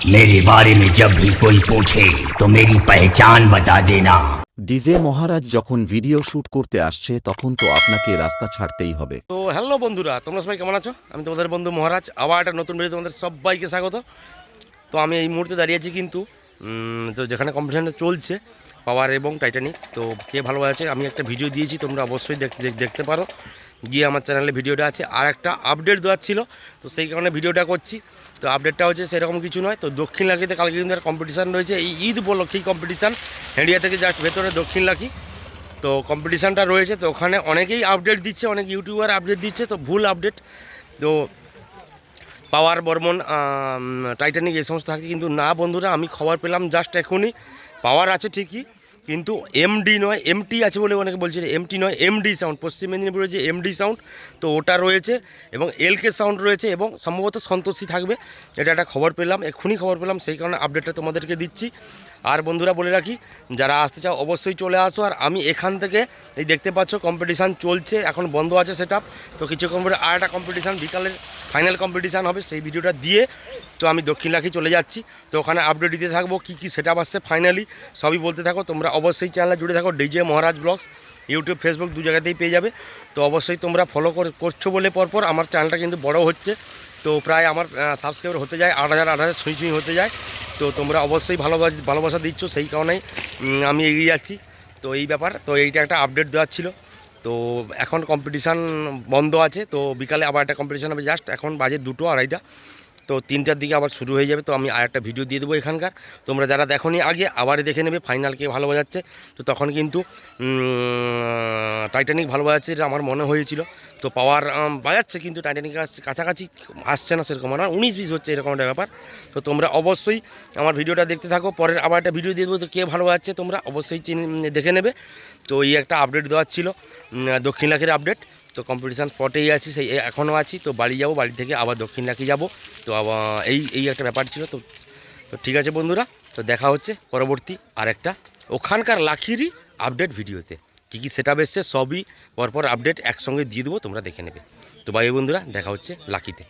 मेरे बारे में जब भी कोई पूछे तो मेरी पहचान बता देना। ডিজে মহারাজ যখন ভিডিও শুট করতে আসছে তখন তো আপনাকে রাস্তা ছাড়তেই হবে। তো হ্যালো বন্ধুরা, তোমরা সবাই কেমন আছো? আমি তোমাদের বন্ধু মহারাজ, আবার একটা নতুন ভিডিও তোমাদের সবাইকে স্বাগত। তো আমি এই মুহূর্তে দাঁড়িয়ে আছি কিন্তু তো যেখানে কম্পিটিশানটা চলছে পাওয়ার এবং টাইটানিক। তো কে ভালো আছে আমি একটা ভিডিও দিয়েছি, তোমরা অবশ্যই দেখতে পারো, গিয়ে আমার চ্যানেলে ভিডিওটা আছে। আর একটা আপডেট দেওয়ার ছিল, তো সেই কারণে ভিডিওটা করছি। তো আপডেটটা হচ্ছে সেরকম কিছু নয়। তো দক্ষিণ লাখিতে কালকে কিন্তু একটা কম্পিটিশান রয়েছে, এই ঈদ উপলক্ষেই কম্পিটিশান, হেঁড়িয়া থেকে জাস্ট ভেতরে দক্ষিণ লাখি। তো কম্পিটিশানটা রয়েছে, তো ওখানে অনেকেই আপডেট দিচ্ছে, অনেক ইউটিউবার আপডেট দিচ্ছে, তো ভুল আপডেট। তো পাওয়ার বর্মন টাইটানিক এই সমস্ত থাকছে, কিন্তু না বন্ধুরা, আমি খবর পেলাম জাস্ট এখনই। পাওয়ার আছে ঠিকই, কিন্তু এমডি নয়, এমটি আছে বলে অনেকে বলছে, এমটি নয়, এমডি সাউন্ড, পশ্চিম মেদিনীপুরের যে এমডি সাউন্ড, তো ওটা রয়েছে এবং এলকে সাউন্ড রয়েছে এবং সম্ভবত সন্তোষী থাকবে। এটা একটা খবর পেলাম, এক্ষুনি খবর পেলাম, সেই কারণে আপডেটটা তোমাদেরকে দিচ্ছি। আর বন্ধুরা বলে রাখি, যারা আসতে চাও অবশ্যই চলে আসো। আর আমি এখান থেকে এই দেখতে পাচ্ছ কম্পিটিশান চলছে, এখন বন্ধ আছে সেটআপ। তো কিছুক্ষণ পরে আর একটা কম্পিটিশান, বিকালের ফাইনাল কম্পিটিশান হবে, সেই ভিডিওটা দিয়ে তো আমি দক্ষিণ লাখি চলে যাচ্ছি। তো ওখানে আপডেট দিতে থাকবো, কী সেটআপ আসছে ফাইনালি সবই বলতে থাকো। তোমরা অবশ্যই চ্যানেলে জুড়ে থাকো, ডিজে মহারাজ ব্লগস, ইউটিউব ফেসবুক দু জায়গাতেই পেয়ে যাবে। তো অবশ্যই তোমরা ফলো করছো বলে পরপর আমার চ্যানেলটা কিন্তু বড় হচ্ছে। তো প্রায় আমার সাবস্ক্রাইবার হতে যায় 8,000 ছুঁই হতে যায়। তো তোমরা অবশ্যই ভালোবাসা দিচ্ছ, সেই কারণেই আমি এগিয়ে যাচ্ছি। তো এই ব্যাপার, তো এইটা একটা আপডেট দেওয়ার ছিল। তো এখন কম্পিটিশান বন্ধ আছে, তো বিকালে আবার একটা কম্পিটিশান হবে, জাস্ট এখন বাজে 2টো 2:30, তো 3টার দিকে আবার শুরু হয়ে যাবে। তো আমি আর একটা ভিডিও দিয়ে দেবো এখানকার, তোমরা যারা দেখোনি আগে আবার দেখে নেবে ফাইনাল কে ভালো বাজাচ্ছে। তো তখন কিন্তু টাইটানিক ভালো বাজাচ্ছে, এটা আমার মনে হয়েছিল। তো পাওয়ার বাজাচ্ছে, কিন্তু টাইটানিক কাছাকাছি আসছে না সেরকম, আমার 19-20 হচ্ছে এরকম একটা ব্যাপার। তো তোমরা অবশ্যই আমার ভিডিওটা দেখতে থাকো, পরের আবার একটা ভিডিও দিয়ে দেবো, তো কে ভালো বাজাচ্ছে তোমরা অবশ্যই দেখে নেবে। তো এই একটা আপডেট দেওয়ার ছিল, দক্ষিণ লাখের আপডেট। তো কম্পিটিশান স্পটেই আছি, সেই এখনও আছি। তো বাড়ি যাব, বাড়ি থেকে আবার দক্ষিণ লাখি যাব। তো আবার এই একটা ব্যাপার ছিল। তো তো ঠিক আছে বন্ধুরা, তো দেখা হচ্ছে পরবর্তী আর একটা ওখানকার লাখিরই আপডেট ভিডিওতে। কী সেটআপ এসছে সবই পরপর আপডেট একসঙ্গে দিয়ে দেবো, তোমরা দেখে নেবে। তো বাই বন্ধুরা, দেখা হচ্ছে লাখিতে।